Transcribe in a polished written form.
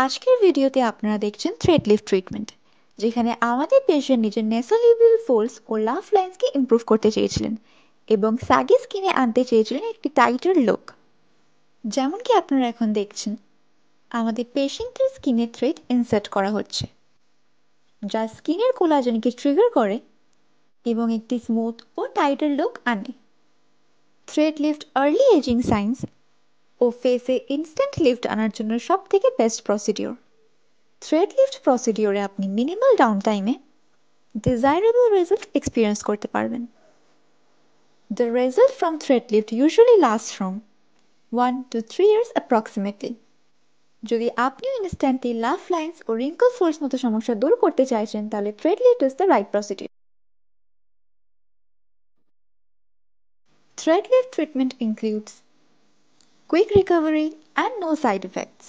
আজকের ভিডিওতে আপনারা দেখছেন থ্রেড লিফট ট্রিটমেন্ট, যেখানে আমাদের পেশেন্ট নিজের নেসোলিবিয়াল ফোলস ও লাফ লাইন্সকে ইমপ্রুভ করতে চেয়েছিলেন এবং স্যাগি স্কিনে আনতে চেয়েছিলেন একটি টাইটার লুক। যেমনকি আপনারা এখন দেখছেন, আমাদের পেশেন্টের স্কিনে থ্রেড ইনসার্ট করা হচ্ছে, যা স্কিনের কোলাজেনকে ট্রিগার করে এবং একটি স্মুথ ও টাইটার লুক আনে। Thread lift early aging signs ও ফেসে ইনস্ট্যান্ট লিফট আনার জন্য সবথেকে বেস্ট প্রসিডিওর। থ্রেড লিফট প্রসিডিওরে আপনি মিনিমাল ডাউন টাইমে desirable result experience করতে পারবেন। The result from thread lift usually lasts from 1 to 3 years approximately. যদি আপনিও ইনস্ট্যান্টলি লাফ লাইন্স ও রিঙ্কল ফোর্স মতো সমস্যা দূর করতে চাইছেন, তাহলে thread lift is the right procedure. Thread lift treatment includes quick recovery and no side effects.